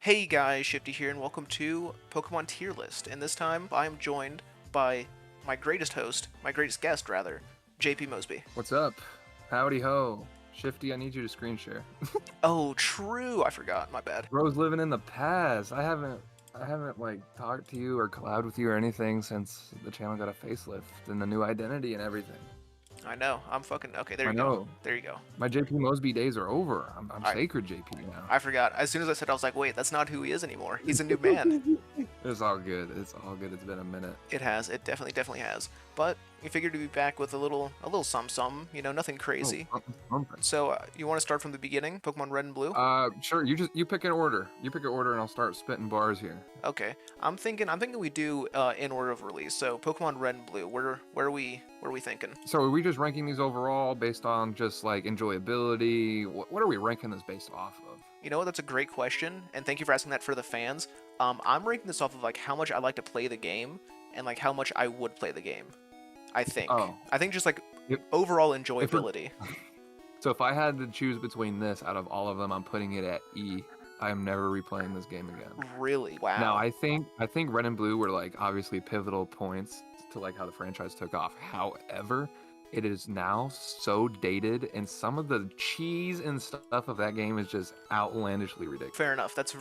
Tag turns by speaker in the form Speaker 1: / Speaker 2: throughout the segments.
Speaker 1: Hey guys, Shifty here, and welcome to Pokemon Tier List. And this time, I am joined by my greatest host, my greatest guest, rather, JP Mosby.
Speaker 2: What's up? Howdy ho. Shifty, I need you to screen share.
Speaker 1: Oh, true, I forgot, my bad.
Speaker 2: Bro's living in the past. I haven't like talked to you or collabed with you or anything since the channel got a facelift and the new identity and everything.
Speaker 1: I know, I'm fucking, okay, there
Speaker 2: I
Speaker 1: you go,
Speaker 2: know.
Speaker 1: there you go.
Speaker 2: My JP Mosby days are over. I'm
Speaker 1: I,
Speaker 2: sacred JP now.
Speaker 1: I forgot, as soon as I said, I was like, wait, that's not who he is anymore, he's a new man.
Speaker 2: It's all good. It's all good. It's been a minute.
Speaker 1: It definitely has. But we figured to be back with a little some, nothing crazy.
Speaker 2: Something.
Speaker 1: So, you want to start from the beginning, Pokemon Red and Blue?
Speaker 2: Sure. You pick an order. You pick an order, and I'll start spitting bars here.
Speaker 1: Okay, I'm thinking we do in order of release. So Pokemon Red and Blue. Where are we thinking?
Speaker 2: So are we just ranking these overall based on just like enjoyability? What are we ranking this based off of?
Speaker 1: You know what? That's a great question, and thank you for asking that for the fans. I'm ranking this off of like how much I like to play the game and like how much I would play the game. I think.
Speaker 2: Oh.
Speaker 1: I think just like
Speaker 2: If-
Speaker 1: overall enjoyability.
Speaker 2: So if I had to choose between this out of all of them, I'm putting it at E. I am never replaying this game again.
Speaker 1: Really? Wow.
Speaker 2: Now I think Red and Blue were like obviously pivotal points to like how the franchise took off. However, it is now so dated, and some of the cheese and stuff of that game is just outlandishly ridiculous.
Speaker 1: Fair enough. That's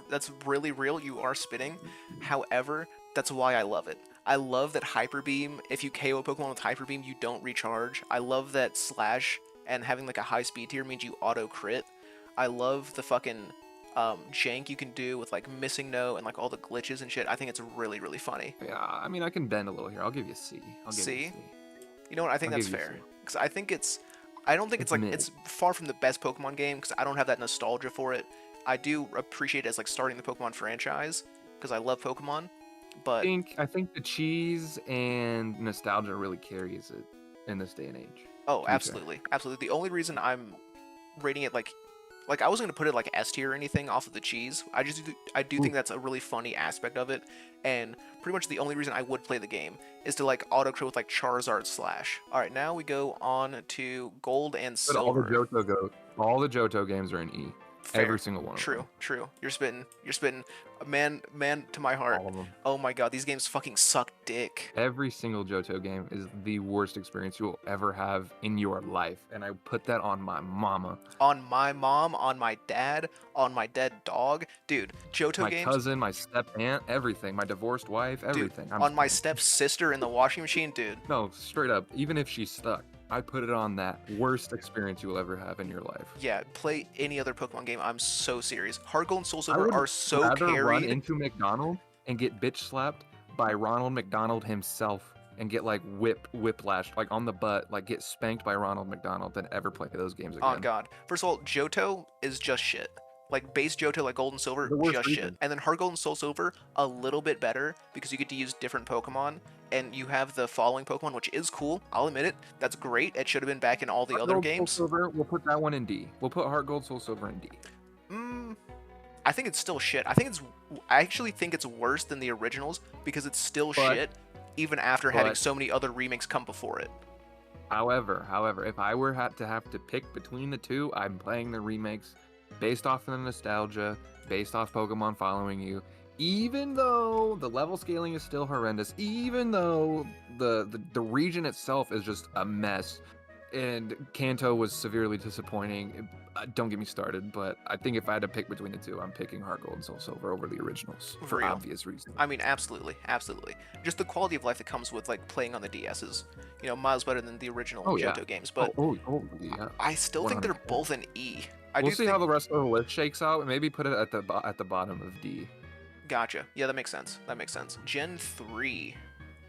Speaker 1: really real. You are spitting. However, that's why I love it. I love that Hyper Beam. If you KO a Pokemon with Hyper Beam, you don't recharge. I love that Slash and having like a high speed tier means you auto crit. I love the fucking jank you can do with like missing no and like all the glitches and shit. I think it's really funny.
Speaker 2: Yeah, I mean I can bend a little here. I'll give you a C. I'll give you a
Speaker 1: C?
Speaker 2: C.
Speaker 1: You know what? I think
Speaker 2: I'll
Speaker 1: that's
Speaker 2: give you a
Speaker 1: fair
Speaker 2: C.
Speaker 1: because I think I don't think it's like
Speaker 2: mid.
Speaker 1: it's far from the best Pokemon game because I don't have that nostalgia for it. I do appreciate it as like starting the Pokemon franchise because I love Pokemon, but
Speaker 2: I think the cheese and nostalgia really carries it in this day and age.
Speaker 1: oh,
Speaker 2: To be fair.
Speaker 1: absolutely. The only reason I'm rating it like I wasn't gonna put it like S tier or anything off of the cheese. I do think that's a really funny aspect of it, and pretty much the only reason I would play the game is to like auto crit with like Charizard Slash. All right, now we go on to Gold and
Speaker 2: But all the
Speaker 1: Silver.
Speaker 2: All the Johto games are in E.
Speaker 1: Fair.
Speaker 2: Every single one of them.
Speaker 1: True. You're spitting. A man to my heart.
Speaker 2: All of them.
Speaker 1: Oh my god, these games fucking suck dick.
Speaker 2: Every single Johto game is the worst experience you will ever have in your life, and I put that on my mama,
Speaker 1: On my mom, on my dad, on my dead dog. Dude, Johto
Speaker 2: my
Speaker 1: games.
Speaker 2: cousin, my step aunt, everything, my divorced wife,
Speaker 1: Dude,
Speaker 2: everything.
Speaker 1: on my stepsister in the washing machine, dude.
Speaker 2: No, straight up. Even if she's stuck, I put it on that worst experience you will ever have in your life.
Speaker 1: Yeah, play any other Pokemon game. I'm so serious. Heart Gold and Soul
Speaker 2: I
Speaker 1: Silver
Speaker 2: would
Speaker 1: are so
Speaker 2: rather run
Speaker 1: carried.
Speaker 2: into McDonald and get bitch slapped by Ronald McDonald himself and get like whiplashed like on the butt, like get spanked by Ronald McDonald than ever play those games again.
Speaker 1: Oh god. First of all, Johto is just shit. Like base Johto, like Gold and Silver,
Speaker 2: The worst
Speaker 1: just
Speaker 2: reason.
Speaker 1: shit. And then Heart Gold and Soul Silver, a little bit better because you get to use different Pokemon, and you have the following Pokemon, which is cool. I'll admit it. That's great. It should have been back in all the
Speaker 2: Heart
Speaker 1: other
Speaker 2: Gold,
Speaker 1: games.
Speaker 2: Soul Silver, we'll put that one in D. We'll put Heart Gold, Soul Silver in D.
Speaker 1: I think it's still shit. I actually think it's worse than the originals because it's still
Speaker 2: But-
Speaker 1: shit, even after having
Speaker 2: but-
Speaker 1: so many other remakes come before it.
Speaker 2: However, if I were to have to pick between the two, I'm playing the remakes based off of the nostalgia, based off Pokemon following you. Even though the level scaling is still horrendous, even though the region itself is just a mess, and Kanto was severely disappointing. Don't get me started, but I think if I had to pick between the two, I'm picking Heart Gold and Soul Silver over the originals for
Speaker 1: Real.
Speaker 2: obvious reasons.
Speaker 1: I mean, absolutely. Just the quality of life that comes with like playing on the DS is, miles better than the original Johto games. But
Speaker 2: Yeah.
Speaker 1: I still think they're
Speaker 2: 100%.
Speaker 1: both an E.
Speaker 2: We'll see how the rest of the list shakes out. Maybe put it at the bottom of D.
Speaker 1: Gotcha. Yeah, that makes sense. Gen 3.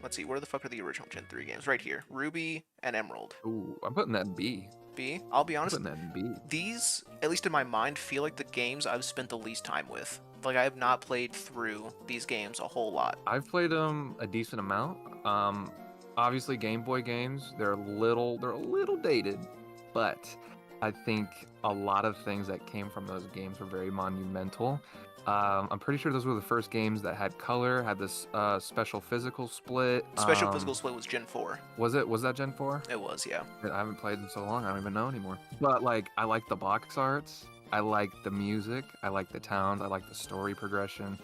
Speaker 1: Let's see, where the fuck are the original Gen 3 games? Right here. Ruby and Emerald.
Speaker 2: Ooh, I'm putting that in B.
Speaker 1: B? I'll be
Speaker 2: I'm
Speaker 1: honest,
Speaker 2: putting that in B.
Speaker 1: these, at least in my mind, feel like the games I've spent the least time with. Like, I have not played through these games a whole lot.
Speaker 2: I've played them a decent amount. Obviously Game Boy games, they're a little dated, but I think a lot of things that came from those games were very monumental. I'm pretty sure those were the first games that had color, had this special physical split.
Speaker 1: Special Physical Split was Gen 4.
Speaker 2: Was that Gen 4?
Speaker 1: It was, yeah.
Speaker 2: I haven't played in so long, I don't even know anymore. But like, I like the box arts. I like the music, I like the towns, I like the story progression.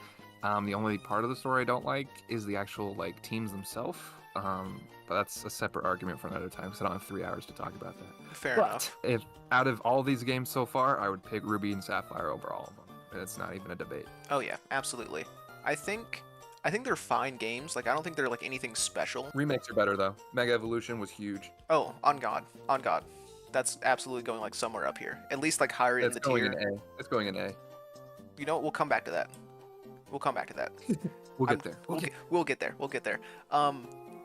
Speaker 2: The only part of the story I don't like is the actual like teams themselves. But that's a separate argument for another time because I don't have 3 hours to talk about that.
Speaker 1: Fair
Speaker 2: But
Speaker 1: enough.
Speaker 2: if out of all these games so far, I would pick Ruby and Sapphire over all of them. And it's not even a debate.
Speaker 1: Oh yeah, absolutely. I think they're fine games. Like I don't think they're like anything special.
Speaker 2: Remakes are better though. Mega Evolution was huge.
Speaker 1: Oh, on God, on God. That's absolutely going like somewhere up here. At least like higher in
Speaker 2: It's
Speaker 1: the
Speaker 2: going
Speaker 1: tier.
Speaker 2: in A. It's going in A.
Speaker 1: You know what? We'll come back to that. We'll come back to that.
Speaker 2: We'll
Speaker 1: I'm-
Speaker 2: get there.
Speaker 1: We'll get there. We'll get there.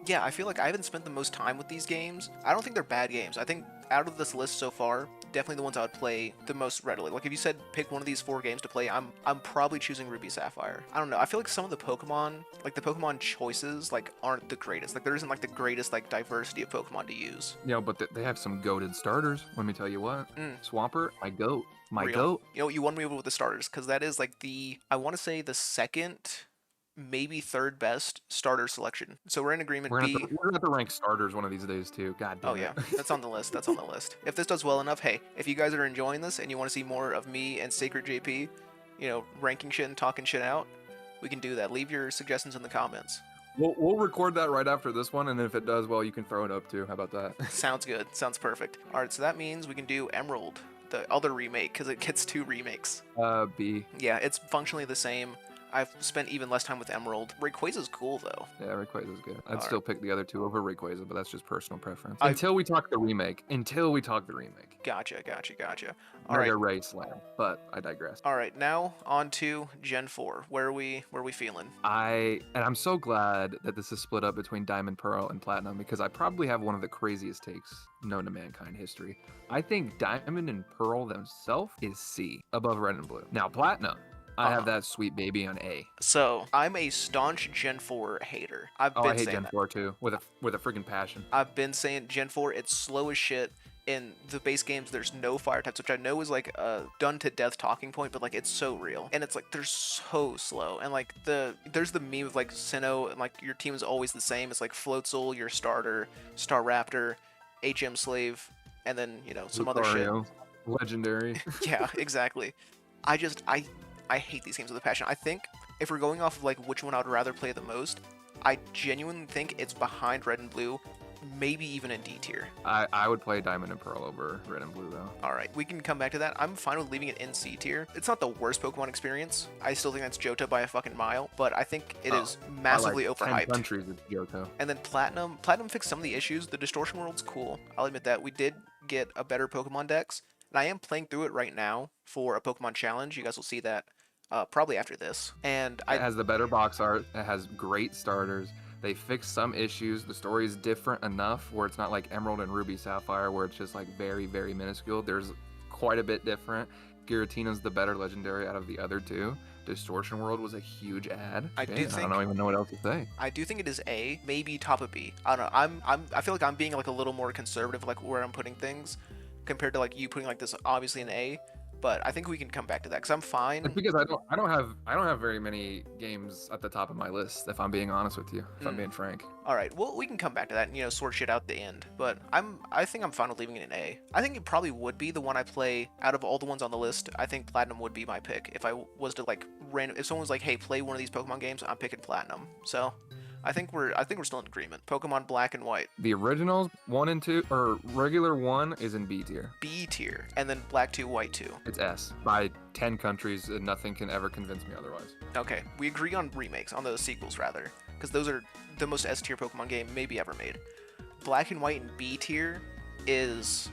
Speaker 1: Yeah, I feel like I haven't spent the most time with these games. I don't think they're bad games. I think out of this list so far, definitely the ones I would play the most readily. Like if you said pick one of these 4 games to play, I'm probably choosing Ruby Sapphire. I don't know. I feel like some of the Pokemon, like the Pokemon choices, like aren't the greatest. Like there isn't like the greatest like diversity of Pokemon to use.
Speaker 2: You know, but they have some goated starters. Let me tell you what.
Speaker 1: Mm.
Speaker 2: Swampert, my goat. My
Speaker 1: Real.
Speaker 2: goat.
Speaker 1: You know, you won me over with the starters because that is like I want to say the second, maybe third best starter selection. So we're in agreement.
Speaker 2: We're gonna have to rank starters one of these days too. God damn
Speaker 1: Oh
Speaker 2: it.
Speaker 1: yeah, that's on the list. That's on the list. If this does well enough, hey, if you guys are enjoying this and you want to see more of me and Sacred JP, you know, ranking shit and talking shit out, we can do that. Leave your suggestions in the comments.
Speaker 2: We'll record that right after this one, and if it does well, you can throw it up too. How about that?
Speaker 1: Sounds good. Sounds perfect. All right, so that means we can do Emerald, the other remake, because it gets 2 remakes.
Speaker 2: B.
Speaker 1: Yeah, it's functionally the same. I've spent even less time with Emerald. Rayquaza's cool though.
Speaker 2: Yeah, Rayquaza's good. I'd
Speaker 1: All
Speaker 2: still pick the other 2 over Rayquaza, but that's just personal preference.
Speaker 1: I-
Speaker 2: Until we talk the remake.
Speaker 1: Gotcha. All
Speaker 2: Mega
Speaker 1: right.
Speaker 2: Ray Slam, but I digress.
Speaker 1: All right. Now on to Gen 4. Where are we feeling?
Speaker 2: I'm so glad that this is split up between Diamond, Pearl, and Platinum because I probably have one of the craziest takes known to mankind history. I think Diamond and Pearl themselves is C above Red and Blue. Now Platinum, I have that sweet baby on A.
Speaker 1: So I'm a staunch Gen 4 hater. I've been
Speaker 2: I hate
Speaker 1: saying
Speaker 2: Gen
Speaker 1: that.
Speaker 2: 4 too, with a freaking passion.
Speaker 1: I've been saying Gen 4, it's slow as shit. In the base games, there's no fire types, which I know is like a done to death talking point, but like it's so real. And it's like they're so slow. And like there's the meme of like Sinnoh, and like your team is always the same. It's like Floatzel, your starter, Staraptor, HM Slave, and then, you know, some other shit.
Speaker 2: Lucario, legendary.
Speaker 1: Yeah, exactly. I hate these games with a passion. I think if we're going off of like which one I would rather play the most, I genuinely think it's behind Red and Blue, maybe even in D tier.
Speaker 2: I would play Diamond and Pearl over Red and Blue though.
Speaker 1: All right, we can come back to that. I'm fine with leaving it in C tier. It's not the worst Pokemon experience. I still think that's Johto by a fucking mile, but I think it is massively
Speaker 2: I like 10
Speaker 1: overhyped.
Speaker 2: countries with Johto.
Speaker 1: And then Platinum fixed some of the issues. The Distortion World's cool. I'll admit that. We did get a better Pokemon Dex, and I am playing through it right now for a Pokemon challenge. You guys will see that probably after this. And
Speaker 2: It has the better box art. It has great starters. They fixed some issues. The story is different enough where it's not like Emerald and Ruby Sapphire where it's just like very, very minuscule. There's quite a bit different. Giratina's the better legendary out of the other 2. Distortion World was a huge ad.
Speaker 1: I
Speaker 2: don't even know what else to say.
Speaker 1: I do think it is A, maybe top of B. I don't know. I feel like I'm being like a little more conservative, like where I'm putting things, compared to like you putting like this obviously an A. But I think we can come back to that because I'm fine.
Speaker 2: It's because I don't have very many games at the top of my list. If I'm being honest with you, if I'm being frank.
Speaker 1: All right, well we can come back to that and, you know, sort shit out at the end. But I think I'm fine with leaving it in A. I think it probably would be the one I play out of all the ones on the list. I think Platinum would be my pick if I was to like if someone was like, hey, play one of these Pokemon games, I'm picking Platinum. So I think we're still in agreement. Pokemon Black and White.
Speaker 2: The originals 1 and 2, or regular 1 is in B tier.
Speaker 1: B tier, and then Black 2, White 2.
Speaker 2: It's S by 10 countries, and nothing can ever convince me otherwise.
Speaker 1: Okay, we agree on remakes, on those sequels rather, because those are the most S tier Pokemon game maybe ever made. Black and White in B tier is,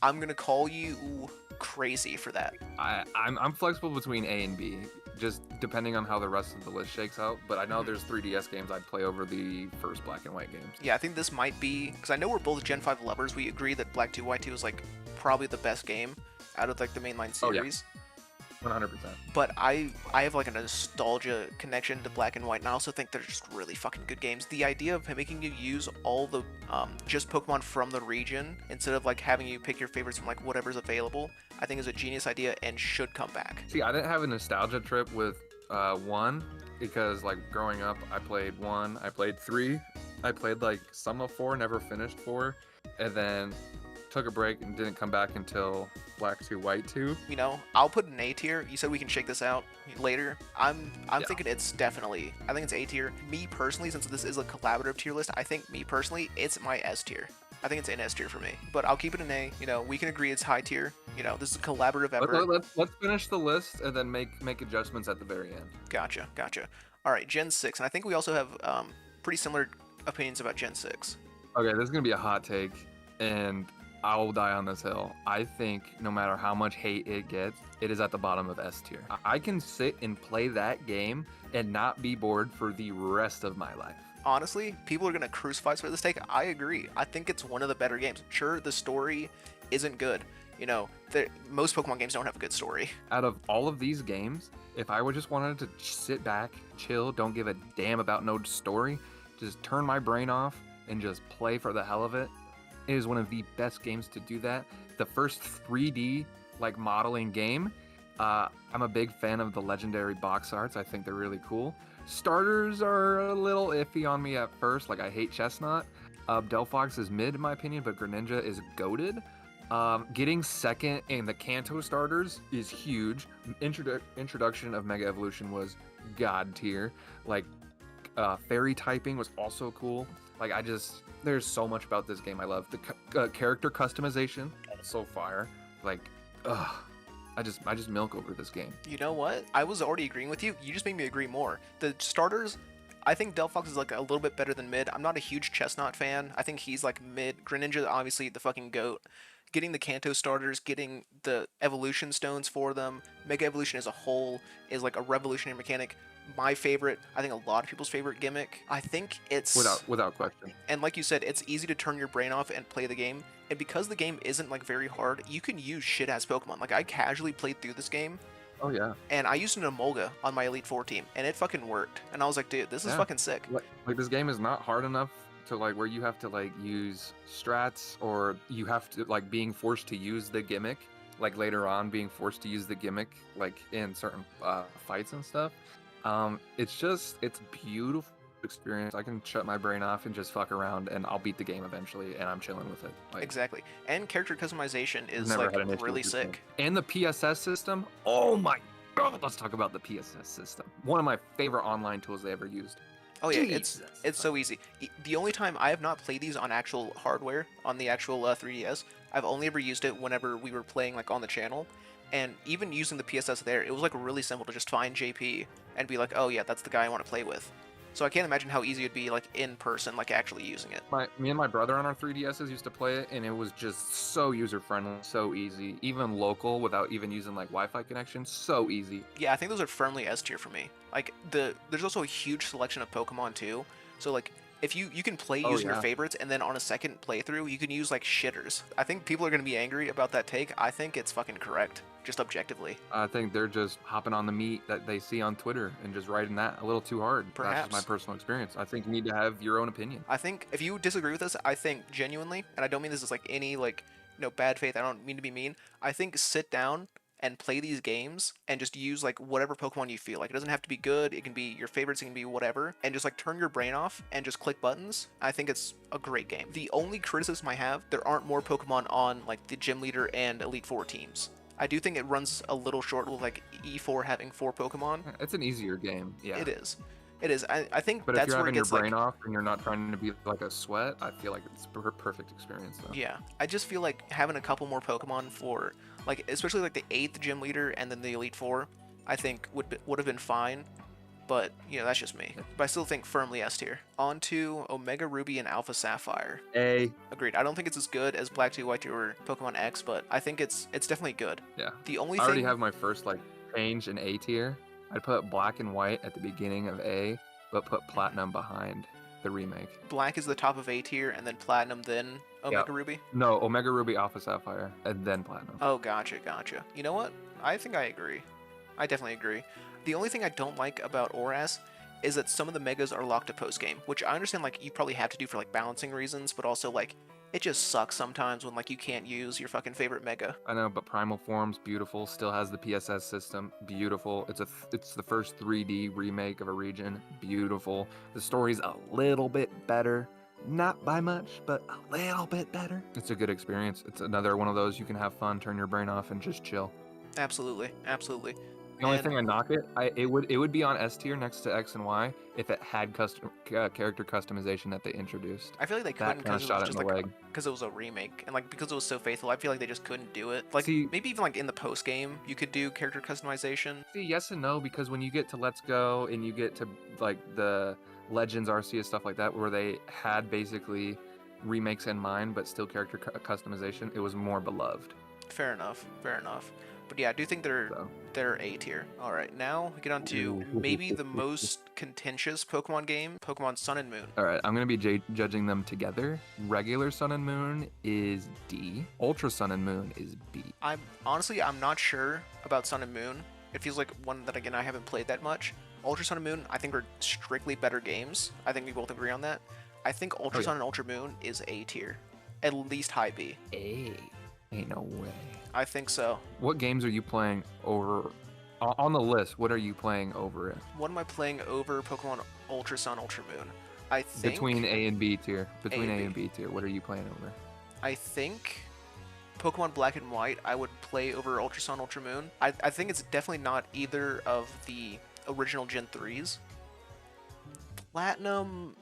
Speaker 1: I'm gonna call you crazy for that.
Speaker 2: I'm flexible between A and B, just depending on how the rest of the list shakes out. But I know there's 3DS games I'd play over the first Black and White games.
Speaker 1: Yeah, I think this might be, because I know we're both Gen 5 lovers. We agree that Black 2, White 2 is like probably the best game out of like the mainline series.
Speaker 2: 100%.
Speaker 1: But I have like a nostalgia connection to Black and White, and I also think they're just really fucking good games. The idea of making you use all the just Pokemon from the region instead of like having you pick your favorites from like whatever's available, I think is a genius idea and should come back.
Speaker 2: See, I didn't have a nostalgia trip with 1 because like growing up, I played 1, I played 3, I played like some of 4, never finished 4, and then took a break and didn't come back until Black 2, White 2.
Speaker 1: You know, I'll put an A tier. You said we can shake this out later. I'm
Speaker 2: Yeah.
Speaker 1: thinking it's definitely. I think it's A tier. Me personally, since this is a collaborative tier list, I think me personally, it's my S tier. I think it's an S tier for me, but I'll keep it an A. You know, we can agree it's high tier. You know, this is a collaborative effort.
Speaker 2: Let's finish the list and then make adjustments at the very end.
Speaker 1: Gotcha, gotcha. All right, Gen 6, and I think we also have pretty similar opinions about Gen 6.
Speaker 2: Okay, this is gonna be a hot take, and I will die on this hill. I think no matter how much hate it gets, it is at the bottom of S tier. I can sit and play that game and not be bored for the rest of my life.
Speaker 1: Honestly, people are gonna crucify us for this take. I agree. I think it's one of the better games. Sure, the story isn't good. You know, most Pokemon games don't have a good story.
Speaker 2: Out of all of these games, if I would just wanted to sit back, chill, don't give a damn about no story, just turn my brain off and just play for the hell of it, it is one of the best games to do that. The first 3D like modeling game. I'm a big fan of the legendary box arts. I think they're really cool. Starters are a little iffy on me at first. Like I hate Chestnut. Delphox is mid in my opinion, but Greninja is goated. Getting second in the Kanto starters is huge. Introduction of Mega Evolution was god tier. Like fairy typing was also cool. Like there's so much about this game I love. The character customization also fire. Like I just milk over this game.
Speaker 1: You know what? I was already agreeing with you. You just made me agree more. The starters, I think Delphox is like a little bit better than mid. I'm not a huge Chestnut fan. I think he's like mid. Greninja, obviously the fucking goat. Getting the Kanto starters, getting the evolution stones for them, Mega Evolution as a whole is like a revolutionary mechanic. My favorite, I think a lot of people's favorite gimmick. I think it's
Speaker 2: without question.
Speaker 1: And like you said, it's easy to turn your brain off and play the game. And because the game isn't like very hard, you can use shit ass Pokemon. Like I casually played through this game.
Speaker 2: Oh yeah.
Speaker 1: And I used an Emolga on my Elite Four team, and it fucking worked. And I was like, dude, this is fucking sick.
Speaker 2: Like this game is not hard enough to like where you have to like use strats or you have to like being forced to use the gimmick. Like later on, being forced to use the gimmick like in certain fights and stuff. It's beautiful experience. I can shut my brain off and just fuck around and I'll beat the game eventually and I'm chilling with it. Like,
Speaker 1: exactly. And character customization is
Speaker 2: never
Speaker 1: like
Speaker 2: had an issue
Speaker 1: really
Speaker 2: with this
Speaker 1: sick.
Speaker 2: game. And the PSS system, oh my god, let's talk about the PSS system. One of my favorite online tools they ever used.
Speaker 1: Oh yeah, it's so easy. The only time I have not played these on actual hardware, on the actual 3DS, I've only ever used it whenever we were playing like on the channel. And even using the PSS there, it was like really simple to just find JP and be like, oh yeah, that's the guy I want to play with. So I can't imagine how easy it'd be like in person, like actually using it.
Speaker 2: Me and my brother on our 3DSs used to play it, and it was just so user friendly, so easy. Even local, without even using like Wi-Fi connection, so easy.
Speaker 1: Yeah, I think those are firmly S tier for me. Like there's also a huge selection of Pokemon too. So like if you can play using your favorites, and then on a second playthrough you can use like shitters. I think people are gonna be angry about that take. I think it's fucking correct, just objectively.
Speaker 2: I think they're just hopping on the meat that they see on Twitter and just writing that a little too hard.
Speaker 1: Perhaps.
Speaker 2: That's just my personal experience. I think you need to have your own opinion.
Speaker 1: I think if you disagree with us, I think genuinely, and I don't mean this as like any like bad faith. I don't mean to be mean. I think sit down and play these games and just use like whatever Pokemon you feel like. It doesn't have to be good. It can be your favorites. It can be whatever. And just like turn your brain off and just click buttons. I think it's a great game. The only criticism I have, there aren't more Pokemon on like the Gym Leader and Elite Four teams. I do think it runs a little short with like E4 having 4 Pokemon.
Speaker 2: It's an easier game. Yeah.
Speaker 1: It is. It is. I think
Speaker 2: but
Speaker 1: that's
Speaker 2: if you're
Speaker 1: where
Speaker 2: having
Speaker 1: it gets
Speaker 2: your brain
Speaker 1: like,
Speaker 2: off and you're not trying to be like a sweat, I feel like it's a perfect experience though.
Speaker 1: Yeah, I just feel like having a couple more Pokemon for like, especially like the 8th Gym Leader and then the Elite Four, I think would have been fine. But you know, that's just me. But I still think firmly S tier. On to Omega Ruby and Alpha Sapphire.
Speaker 2: A.
Speaker 1: Agreed. I don't think it's as good as Black 2, White 2, or Pokemon X, but I think it's definitely good.
Speaker 2: Yeah.
Speaker 1: The only
Speaker 2: I already
Speaker 1: thing
Speaker 2: have my first like change in A tier. I'd put Black and White at the beginning of A, but put Platinum behind the remake.
Speaker 1: Black is the top of A tier, and then Platinum, then Omega Ruby?
Speaker 2: No, Omega Ruby, Alpha Sapphire, and then Platinum.
Speaker 1: Oh, gotcha. You know what? I think I agree. I definitely agree. The only thing I don't like about ORAS is that some of the megas are locked to post-game, which I understand like you probably have to do for like balancing reasons, but also like it just sucks sometimes when like you can't use your fucking favorite mega.
Speaker 2: I know, but Primal Form's beautiful, still has the PSS system, beautiful. It's the first 3D remake of a region, beautiful. The story's a little bit better, not by much, but a little bit better. It's a good experience. It's another one of those you can have fun, turn your brain off, and just chill.
Speaker 1: Absolutely, absolutely.
Speaker 2: The only
Speaker 1: And
Speaker 2: thing I knock it, it would be on S tier next to X and Y if it had character customization that they introduced.
Speaker 1: I feel like they
Speaker 2: That
Speaker 1: couldn't
Speaker 2: kind of
Speaker 1: because it
Speaker 2: shot
Speaker 1: was
Speaker 2: it in
Speaker 1: just
Speaker 2: the
Speaker 1: like
Speaker 2: leg.
Speaker 1: because it was a remake and like because it was so faithful. I feel like they just couldn't do it. Like
Speaker 2: See,
Speaker 1: maybe even like in the post game, you could do character customization.
Speaker 2: yes and no, because when you get to Let's Go and you get to like the Legends Arceus stuff like that, where they had basically remakes in mind but still character customization, it was more beloved.
Speaker 1: Fair enough, fair enough. But yeah, I do think they're
Speaker 2: So.
Speaker 1: they're A tier. All right, now we get on to maybe the most contentious Pokemon game, Pokemon Sun and Moon.
Speaker 2: All right, I'm gonna be judging them together. Regular Sun and Moon is D. Ultra Sun and Moon is B.
Speaker 1: I'm not sure about Sun and Moon. It feels like one that again I haven't played that much. Ultra Sun and Moon, I think are strictly better games. I think we both agree on that. I think Ultra Sun and Ultra Moon is A tier, at least high B.
Speaker 2: A. Ain't no way.
Speaker 1: I think so.
Speaker 2: What games are you playing over on the list? What are you playing over it?
Speaker 1: What am I playing over Pokemon Ultra Sun, Ultra Moon? I think
Speaker 2: Between A and B tier. Between
Speaker 1: A
Speaker 2: A
Speaker 1: and
Speaker 2: and B tier. What are you playing over?
Speaker 1: I think Pokemon Black and White I would play over Ultra Sun, Ultra Moon. I think it's definitely not either of the original Gen 3s. Platinum,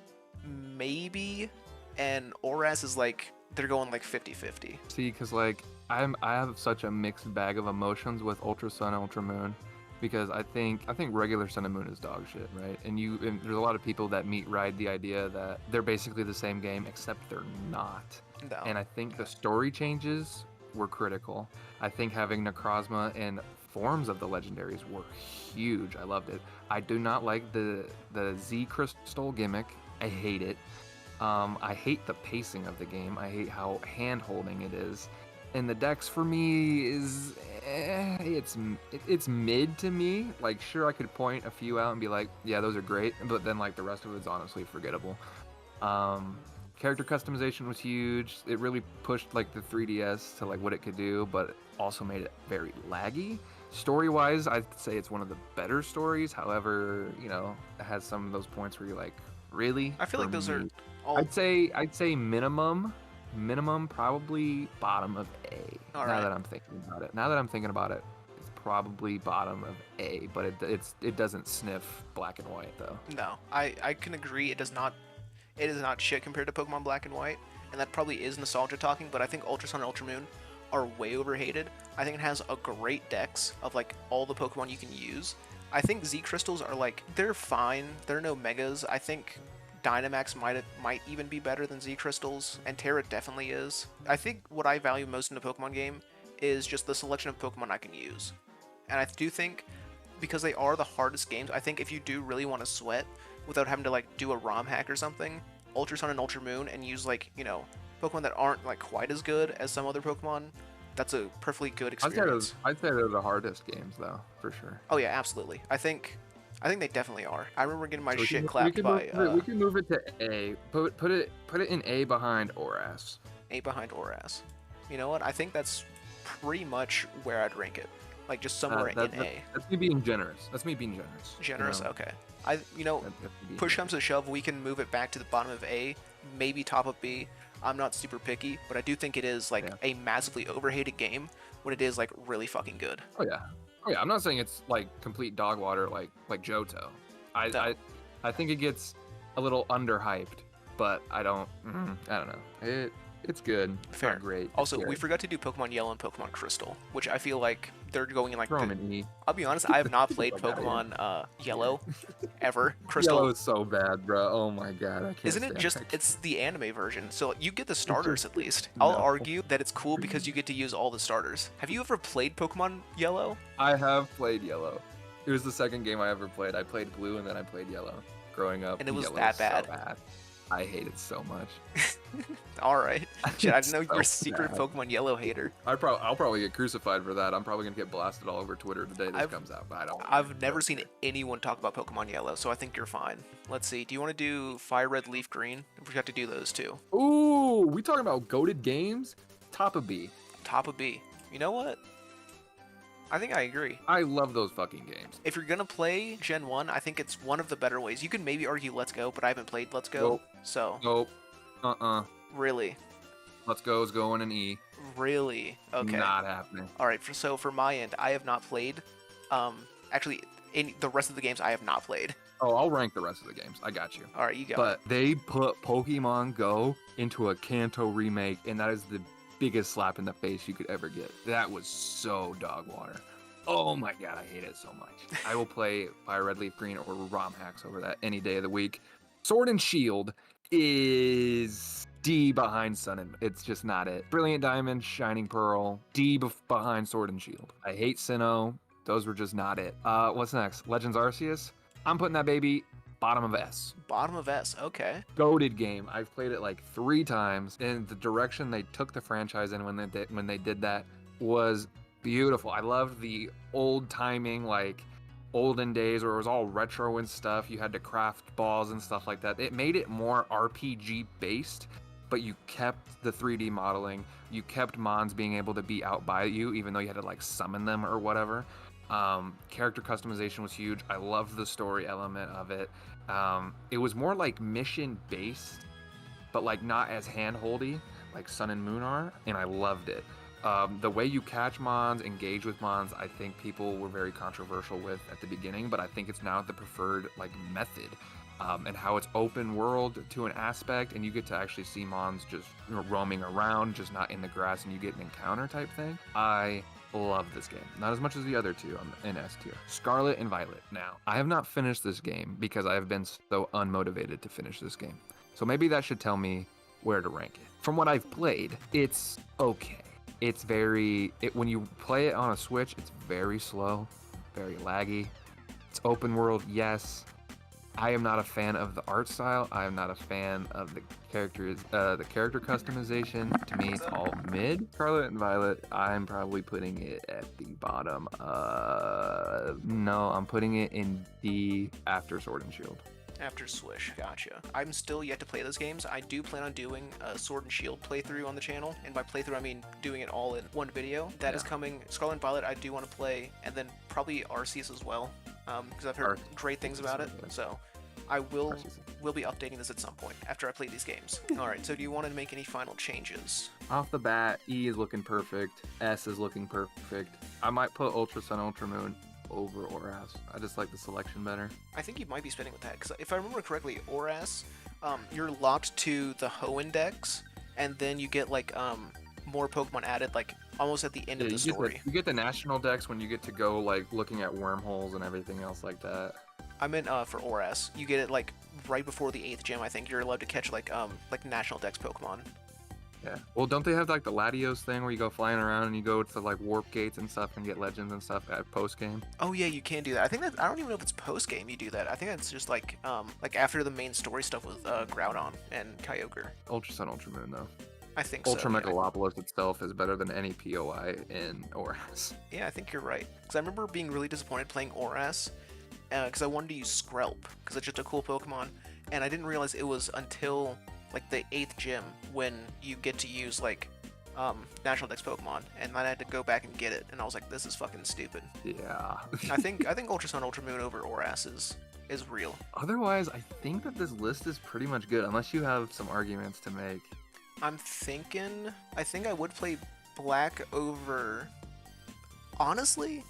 Speaker 1: maybe, and Oras is like, they're going like 50-50.
Speaker 2: See, because like I have such a mixed bag of emotions with Ultra Sun, Ultra Moon, because I think regular Sun and Moon is dog shit, right? And there's a lot of people that ride the idea that they're basically the same game, except they're not.
Speaker 1: No.
Speaker 2: And I think the story changes were critical. I think having Necrozma and forms of the legendaries were huge. I loved it. I do not like the Z Crystal gimmick. I hate it. I hate the pacing of the game. I hate how hand-holding it is. And the dex for me is, it's mid to me. Like, sure, I could point a few out and be like, yeah, those are great. But then, like, the rest of it's honestly forgettable. Character customization was huge. It really pushed, like, the 3DS to, like, what it could do, but also made it very laggy. Story-wise, I'd say it's one of the better stories. However, you know, it has some of those points where you're like, really?
Speaker 1: I feel like those are all...
Speaker 2: I'd say minimum probably bottom of A.
Speaker 1: All
Speaker 2: now
Speaker 1: right.
Speaker 2: that I'm thinking about it, it's probably bottom of A, but it doesn't sniff Black and White though.
Speaker 1: No, I can agree. It is not shit compared to Pokemon Black and White, and that probably is nostalgia talking. But I think Ultra Sun and Ultra Moon are way overhated. I think it has a great dex of like all the Pokemon you can use. I think Z Crystals are like, they're fine. They're no megas. I think Dynamax might even be better than Z Crystals, and Terra definitely is. I think what I value most in a Pokemon game is just the selection of Pokemon I can use. And I do think, because they are the hardest games, I think if you do really want to sweat without having to like do a ROM hack or something, Ultra Sun and Ultra Moon, and use like, you know, Pokemon that aren't like quite as good as some other Pokemon, that's a perfectly good experience.
Speaker 2: I'd say they're the hardest games though, for sure.
Speaker 1: Oh yeah, absolutely. I think they definitely are. I remember getting my
Speaker 2: So
Speaker 1: shit clapped by
Speaker 2: we can move it to A. Put it in A behind Oras.
Speaker 1: A behind Oras. You know what? I think that's pretty much where I'd rank it. Like just somewhere in A.
Speaker 2: That's me being generous.
Speaker 1: Generous,
Speaker 2: You know?
Speaker 1: okay. Push comes to shove, we can move it back to the bottom of A, maybe top of B. I'm not super picky, but I do think it is like a massively overhated game when it is like really fucking good.
Speaker 2: Oh yeah. I'm not saying it's like complete dog water like Johto. I think it gets a little underhyped, but I don't know. It's good. It's
Speaker 1: Fair.
Speaker 2: not great.
Speaker 1: Also, we forgot to do Pokemon Yellow and Pokemon Crystal, which I feel like they're going in like.
Speaker 2: Throw 'em in E.
Speaker 1: I'll be honest, I have not played Pokemon Yellow ever. Crystal.
Speaker 2: Yellow is so bad, bro. Oh my god, I can't.
Speaker 1: Isn't it just? It's the anime version, so you get the starters at least. I'll argue that it's cool because you get to use all the starters. Have you ever played Pokemon Yellow?
Speaker 2: I have played Yellow. It was the second game I ever played. I played Blue and then I played Yellow. Growing up,
Speaker 1: and it was
Speaker 2: Yellow
Speaker 1: that bad.
Speaker 2: So bad. I hate it so much.
Speaker 1: All right. Shit, I didn't know you were a
Speaker 2: so
Speaker 1: secret
Speaker 2: bad.
Speaker 1: Pokemon Yellow hater.
Speaker 2: I'll probably get crucified for that. I'm probably gonna get blasted all over Twitter the day this comes out. But
Speaker 1: I've never seen anyone talk about Pokemon Yellow, so I think you're fine. Let's see. Do you want to do Fire Red, Leaf Green? We got to do those too.
Speaker 2: Ooh, we talking about goated games? Top of B.
Speaker 1: Top of B. You know what? I think I agree.
Speaker 2: I love those fucking games.
Speaker 1: If you're gonna play Gen 1, I think it's one of the better ways. You can maybe argue Let's Go, but I haven't played Let's Go,
Speaker 2: Nope.
Speaker 1: so.
Speaker 2: Nope.
Speaker 1: Really?
Speaker 2: Let's Go is going in E.
Speaker 1: Really? Okay.
Speaker 2: Not happening.
Speaker 1: All right. So for my end, I have not played. Actually, in the rest of the games, I have not played.
Speaker 2: Oh, I'll rank the rest of the games. I got you.
Speaker 1: All right, you go.
Speaker 2: But they put Pokemon Go into a Kanto remake, and that is the biggest slap in the face you could ever get. That was so dog water. Oh my god, I hate it so much. I will play Fire Red Leaf Green or ROM hacks over that any day of the week. Sword and Shield is D behind Sun and it's just not it. Brilliant Diamond, Shining Pearl, D behind Sword and Shield. I hate Sinnoh. Those were just not it. What's next? Legends Arceus. I'm putting that baby bottom of S.
Speaker 1: Bottom of S. Okay.
Speaker 2: Goated game. I've played it like 3 times, and the direction they took the franchise in when they did that was beautiful. I loved the old timing, like olden days where it was all retro and stuff. You had to craft balls and stuff like that. It made it more RPG based, but you kept the 3D modeling. You kept Mons being able to be out by you, even though you had to like summon them or whatever. Character customization was huge. I loved the story element of it. It was more like mission based, but like not as hand-holdy like Sun and Moon are, and I loved it. The way you catch Mons, engage with Mons, I think people were very controversial with at the beginning, but I think it's now the preferred like method. And how it's open world to an aspect, and you get to actually see Mons just roaming around, just not in the grass, and you get an encounter type thing. I love this game. Not as much as the other two in S tier. Scarlet and Violet. Now, I have not finished this game because I have been so unmotivated to finish this game. So maybe that should tell me where to rank it. From what I've played, it's okay. It's when you play it on a Switch, it's very slow, very laggy. It's open world, yes. I am not a fan of the art style. I am not a fan of the character customization. To me, it's all mid. Scarlet and Violet, I'm probably putting it at the bottom. No, I'm putting it in D after Sword and Shield.
Speaker 1: After Swish, gotcha. I'm still yet to play those games. I do plan on doing a Sword and Shield playthrough on the channel, and by playthrough I mean doing it all in one video. That is coming. Scarlet and Violet I do want to play, and then probably Arceus as well, because I've heard great things about it. So I will be updating this at some point after I play these games. All right. So do you want to make any final changes?
Speaker 2: Off the bat, E is looking perfect. S is looking perfect. I might put Ultra Sun, Ultra Moon over Oras. I just like the selection better.
Speaker 1: I think you might be spinning with that, because if I remember correctly, Oras, you're locked to the Hoenn Dex, and then you get like more Pokemon added like almost at the end of the story.
Speaker 2: You get the national Dex when you get to go like looking at wormholes and everything else like that.
Speaker 1: I meant for Oras, you get it like right before the 8th gym. I think you're allowed to catch like national Dex Pokemon.
Speaker 2: Yeah. Well, don't they have like the Latios thing where you go flying around and you go to like warp gates and stuff and get legends and stuff at post game?
Speaker 1: Oh yeah, you can do that. I don't even know if it's post game you do that. I think that's just like after the main story stuff with Groudon and Kyogre.
Speaker 2: Ultra Sun, Ultra Moon though.
Speaker 1: I think
Speaker 2: Ultra
Speaker 1: so.
Speaker 2: Megalopolis itself is better than any POI in Oras.
Speaker 1: Yeah, I think you're right. Because I remember being really disappointed playing Oras because I wanted to use Skrelp because it's just a cool Pokemon, and I didn't realize it was until like the 8th gym when you get to use like National Dex Pokemon, and then I had to go back and get it, and I was like, this is fucking stupid.
Speaker 2: Yeah.
Speaker 1: I think Ultra Sun, Ultra Moon over Oras is real.
Speaker 2: Otherwise, I think that this list is pretty much good, unless you have some arguments to make.
Speaker 1: I think I would play Black over. Honestly,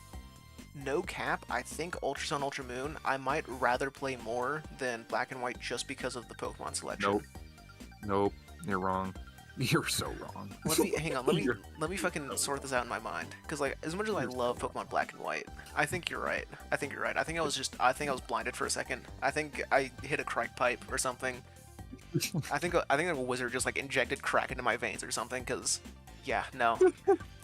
Speaker 1: no cap, I think Ultra Sun, Ultra Moon, I might rather play more than Black and White just because of the Pokemon selection.
Speaker 2: Nope, you're wrong. You're so wrong.
Speaker 1: Hang on, let me fucking sort this out in my mind. Because like, as much as I love Pokemon Black and White, I think you're right. I think I was blinded for a second. I think I hit a crack pipe or something. I think a wizard just like injected crack into my veins or something. Because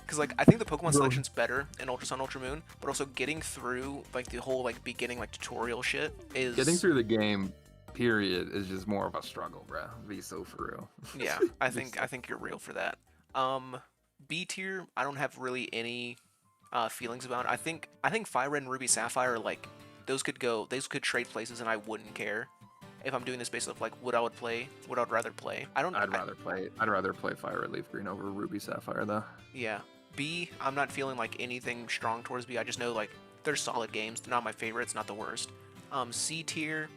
Speaker 1: Because like I think the Pokemon selection's better in Ultra Sun, Ultra Moon, but also getting through like the whole like beginning like tutorial shit is
Speaker 2: getting through the game. Period is just more of a struggle, bro. Be so for real.
Speaker 1: Yeah, I think you're real for that. B tier, I don't have really any feelings about it. I think Fire Red and Ruby Sapphire, like those could trade places and I wouldn't care if I'm doing this based off like what I would rather play. I'd
Speaker 2: rather play Fire Red Leaf Green over Ruby Sapphire though.
Speaker 1: Yeah. B, I'm not feeling like anything strong towards B. I just know like they're solid games. They're not my favorites, not the worst. C tier,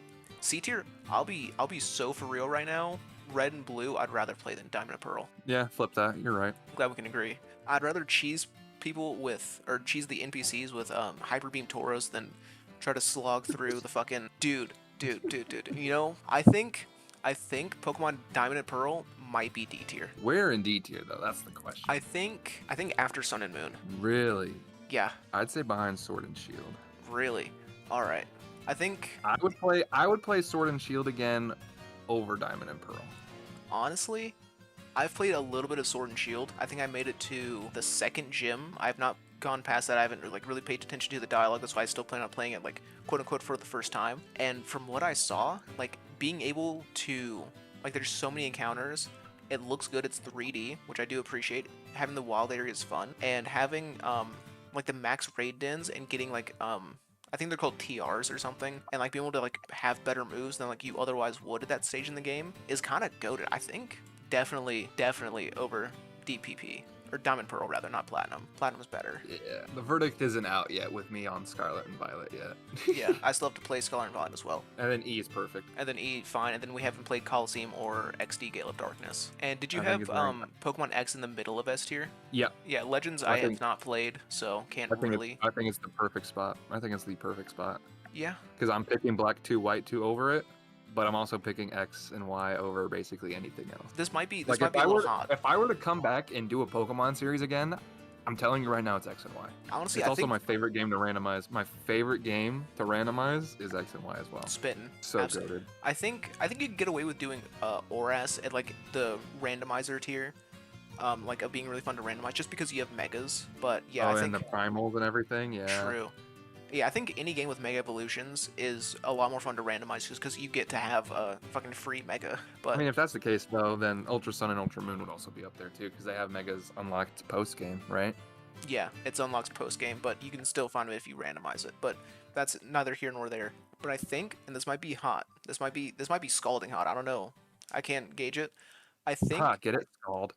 Speaker 1: I'll be so for real right now. red and blue I'd rather play than diamond and pearl.
Speaker 2: Yeah, flip that. You're right.
Speaker 1: I'm glad we can agree. I'd rather cheese people with, or cheese the NPCs with hyper beam Tauros than try to slog through the fucking dude. You know, I think Pokemon Diamond and Pearl might be D tier.
Speaker 2: Where in D tier though? That's the question.
Speaker 1: I think after Sun and Moon.
Speaker 2: Really?
Speaker 1: Yeah,
Speaker 2: I'd say behind Sword and Shield.
Speaker 1: really. All right. I think
Speaker 2: I would play Sword and Shield again over Diamond and Pearl.
Speaker 1: honestly, I've played a little bit of Sword and Shield. I think I made it to the second gym. I've not gone past that. I haven't like really paid attention to the dialogue. That's why I still plan on playing it like quote unquote for the first time. And from what I saw, like being able to like there's so many encounters. It looks good. It's 3D, which I do appreciate. Having the wild area is fun, and having like the max raid dens and getting like I think they're called TRs or something, and like being able to like have better moves than like you otherwise would at that stage in the game is kind of goated. I think definitely over DPP or Diamond Pearl rather, not Platinum. Platinum's better.
Speaker 2: Yeah, the verdict isn't out yet with me on Scarlet and Violet yet.
Speaker 1: Yeah, I still have to play Scarlet and Violet as well.
Speaker 2: And then E is perfect.
Speaker 1: And then E, fine. And then we haven't played Coliseum or XD Gale of Darkness. And did you
Speaker 2: I think
Speaker 1: have
Speaker 2: it's very
Speaker 1: Pokemon X in the middle of S tier?
Speaker 2: Yeah,
Speaker 1: Yeah, Legends
Speaker 2: I
Speaker 1: I have
Speaker 2: think-
Speaker 1: not played, so can't
Speaker 2: I think
Speaker 1: really.
Speaker 2: I think it's the perfect spot. I think it's the perfect spot
Speaker 1: Yeah,
Speaker 2: because I'm picking Black 2, White 2 over it, but I'm also picking X and Y over basically anything else.
Speaker 1: this might be
Speaker 2: Like
Speaker 1: a
Speaker 2: if I
Speaker 1: little
Speaker 2: were
Speaker 1: hot.
Speaker 2: if I were to come back and do a Pokemon series again, I'm telling you right now, it's X and Y.
Speaker 1: Honestly,
Speaker 2: It's
Speaker 1: I
Speaker 2: also
Speaker 1: think
Speaker 2: my favorite game to randomize. My favorite game to randomize is X and Y as well.
Speaker 1: spitting.
Speaker 2: So
Speaker 1: Absolutely.
Speaker 2: goated.
Speaker 1: I think you could get away with doing Oras at like the randomizer tier, like of being really fun to randomize just because you have megas. But yeah, I
Speaker 2: and
Speaker 1: think
Speaker 2: the primals and everything. Yeah.
Speaker 1: true. Yeah, I think any game with Mega Evolutions is a lot more fun to randomize just because you get to have a fucking free Mega. But
Speaker 2: I mean, if that's the case though, then Ultra Sun and Ultra Moon would also be up there too because they have megas unlocked post game, right?
Speaker 1: yeah, it's unlocked post game, but you can still find it if you randomize it. But that's neither here nor there. But I think, and this might be hot. This might be scalding hot. I don't know. I can't gauge it. I think
Speaker 2: Ha, get it called.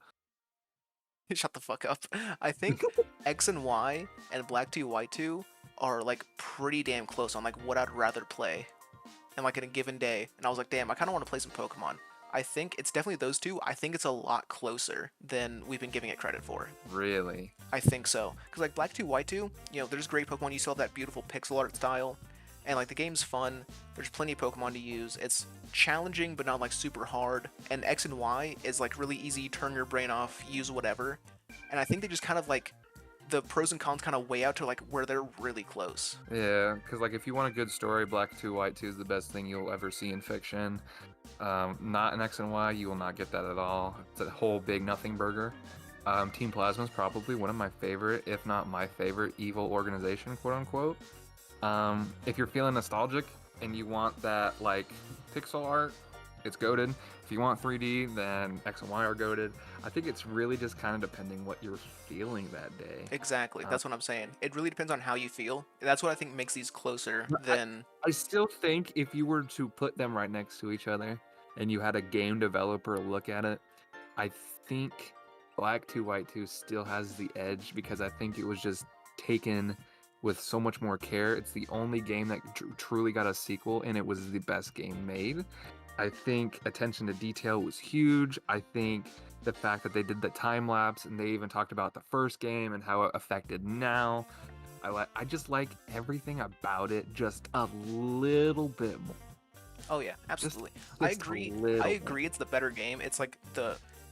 Speaker 1: shut the fuck up. I think X and Y and Black 2 White 2 are like pretty damn close on like what I'd rather play and like in a given day. And I was like, damn, I kind of want to play some Pokemon. I think it's definitely those two. I think it's a lot closer than we've been giving it credit for.
Speaker 2: Really?
Speaker 1: I think so. Because like Black 2 White 2, you know, there's great Pokemon. You still have that beautiful pixel art style. And like the game's fun. There's plenty of Pokemon to use. It's challenging but not like super hard. And X and Y is like really easy. Turn your brain off, use whatever. And I think they just kind of like the pros and cons kind of weigh out to like where they're really close.
Speaker 2: Yeah, because like if you want a good story, Black 2, White 2 is the best thing you'll ever see in fiction. Not in X and Y, you will not get that at all. It's a whole big nothing burger. Team Plasma is probably one of my favorite, if not my favorite, evil organization, quote unquote. If you're feeling nostalgic and you want that like pixel art, it's goated. If you want 3D, then X and Y are goated. I think it's really just kind of depending what you're feeling that day.
Speaker 1: Exactly. That's what I'm saying. It really depends on how you feel. That's what I think makes these closer than.
Speaker 2: I still think if you were to put them right next to each other and you had a game developer look at it, I think Black 2 White 2 still has the edge because I think it was just taken with so much more care. It's the only game that truly got a sequel and it was the best game made. I think attention to detail was huge. I think the fact that they did the time lapse and they even talked about the first game and how it affected now. I just like everything about it just a little bit more.
Speaker 1: Oh yeah, absolutely.
Speaker 2: Just
Speaker 1: I
Speaker 2: a
Speaker 1: agree.
Speaker 2: little
Speaker 1: I
Speaker 2: bit.
Speaker 1: agree. It's the better game. It's like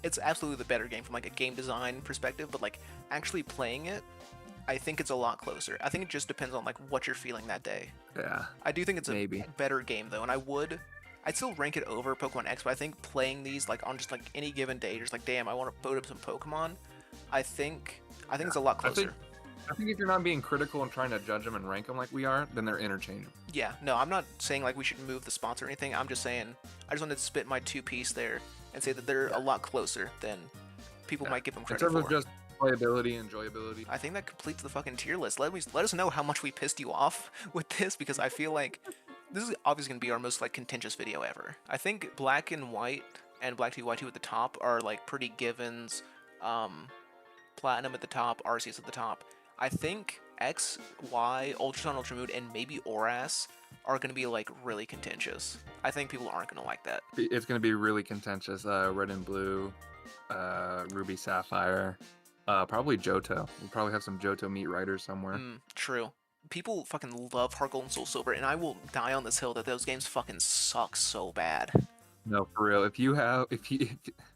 Speaker 1: it's absolutely the better game from like a game design perspective. But like actually playing it, I think it's a lot closer. I think it just depends on like what you're feeling that day.
Speaker 2: Yeah.
Speaker 1: I do think it's a
Speaker 2: Maybe.
Speaker 1: better game though, and I'd still rank it over Pokemon X. But I think playing these like on just like any given day, just like damn, I want to boot up some Pokemon. I think it's a lot closer.
Speaker 2: I think if you're not being critical and trying to judge them and rank them like we are, then they're interchangeable.
Speaker 1: Yeah, no, I'm not saying like we should move the spots or anything. I'm just saying I just wanted to spit my two piece there and say that they're a lot closer than people might give them
Speaker 2: In
Speaker 1: credit
Speaker 2: terms
Speaker 1: for.
Speaker 2: of just playability and enjoyability.
Speaker 1: I think that completes the fucking tier list. Let us know how much we pissed you off with this because I feel like this is obviously gonna be our most like contentious video ever. I think Black and White and Black 2 White 2 at the top are like pretty givens. Platinum at the top, Arceus at the top. I think X, Y, Ultra Sun, Ultra Moon, and maybe Oras are going to be like really contentious. I think people aren't going to like that.
Speaker 2: It's going to be really contentious. Red and blue, Ruby Sapphire, probably Johto. We'll probably have some Johto meat riders somewhere.
Speaker 1: True. People fucking love Heart Gold and Soul Silver, and I will die on this hill that those games fucking suck so bad.
Speaker 2: No, for real. If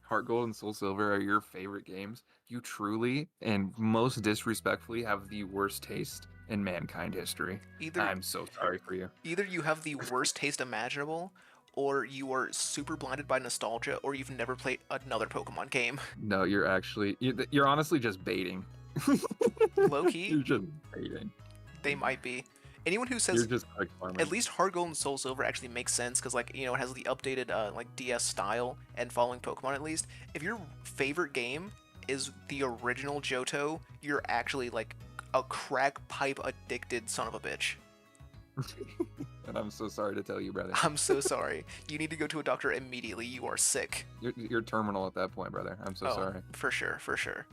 Speaker 2: Heart Gold and Soul Silver are your favorite games, you truly and most disrespectfully have the worst taste in mankind history. I'm so sorry for you.
Speaker 1: Either you have the worst taste imaginable, or you are super blinded by nostalgia, or you've never played another Pokemon game.
Speaker 2: No, you're honestly just baiting.
Speaker 1: Low key,
Speaker 2: You're just baiting.
Speaker 1: They might be. Anyone who says at least Heart Gold and Soul Silver actually makes sense because, like, it has the updated like DS style and following Pokemon at least. If your favorite game is the original Johto, you're actually like a crack pipe addicted son of a bitch.
Speaker 2: And I'm so sorry to tell you, brother.
Speaker 1: I'm so sorry. You need to go to a doctor immediately. You are sick.
Speaker 2: You're terminal at that point, brother. I'm so sorry.
Speaker 1: For sure, for sure.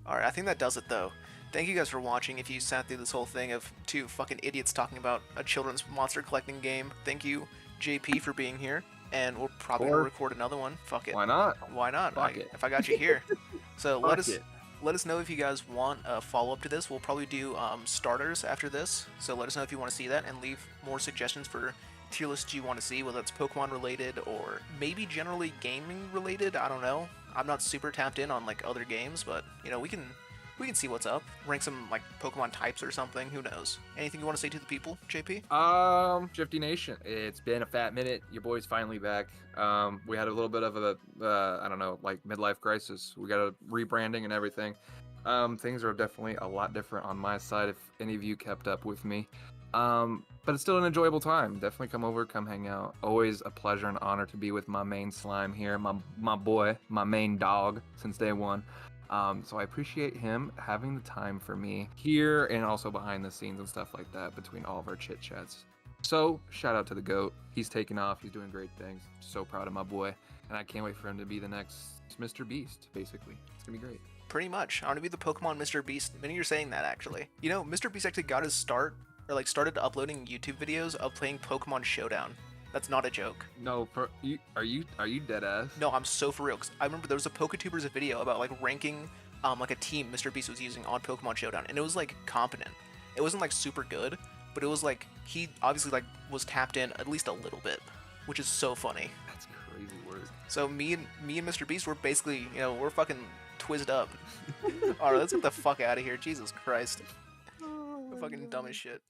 Speaker 1: All right, I think that does it though. Thank you guys for watching. If you sat through this whole thing of two fucking idiots talking about a children's monster collecting game, thank you, JP, for being here. And we'll probably record another one. Fuck it.
Speaker 2: Why not?
Speaker 1: Why not? If I got you here. So let us know if you guys want a follow-up to this. We'll probably do starters after this. So let us know if you want to see that and leave more suggestions for tier lists you want to see, whether it's Pokemon related or maybe generally gaming related. I don't know. I'm not super tapped in on like other games, but we can see what's up. Rank some like Pokemon types or something. Who knows? Anything you want to say to the people, JP?
Speaker 2: Shifty Nation. It's been a fat minute. Your boy's finally back. We had a little bit of a I don't know, like midlife crisis. We got a rebranding and everything. Things are definitely a lot different on my side. If any of you kept up with me. But it's still an enjoyable time. Definitely come over, come hang out. Always a pleasure and honor to be with my main slime here, my boy, my main dog since day one. So I appreciate him having the time for me here and also behind the scenes and stuff like that between all of our chit chats. So shout out to the GOAT. He's taking off. He's doing great things. So proud of my boy. And I can't wait for him to be the next Mr. Beast, basically. It's going to be great.
Speaker 1: Pretty much. I want to be the Pokemon Mr. Beast. The minute you're saying that, actually. Mr. Beast actually got his start, or like started uploading YouTube videos of playing Pokemon Showdown. That's not a joke.
Speaker 2: No, are you dead ass?
Speaker 1: No, I'm so for real. Cause I remember there was a PokeTubers video about like ranking like a team Mr. Beast was using on Pokemon Showdown, and it was like competent. It wasn't like super good, but it was like he obviously like was tapped in at least a little bit, which is so funny.
Speaker 2: That's crazy word.
Speaker 1: So me and Mr. Beast, we're basically we're fucking twizzed up. All right, let's get the fuck out of here. Jesus Christ, we're fucking dumb as shit.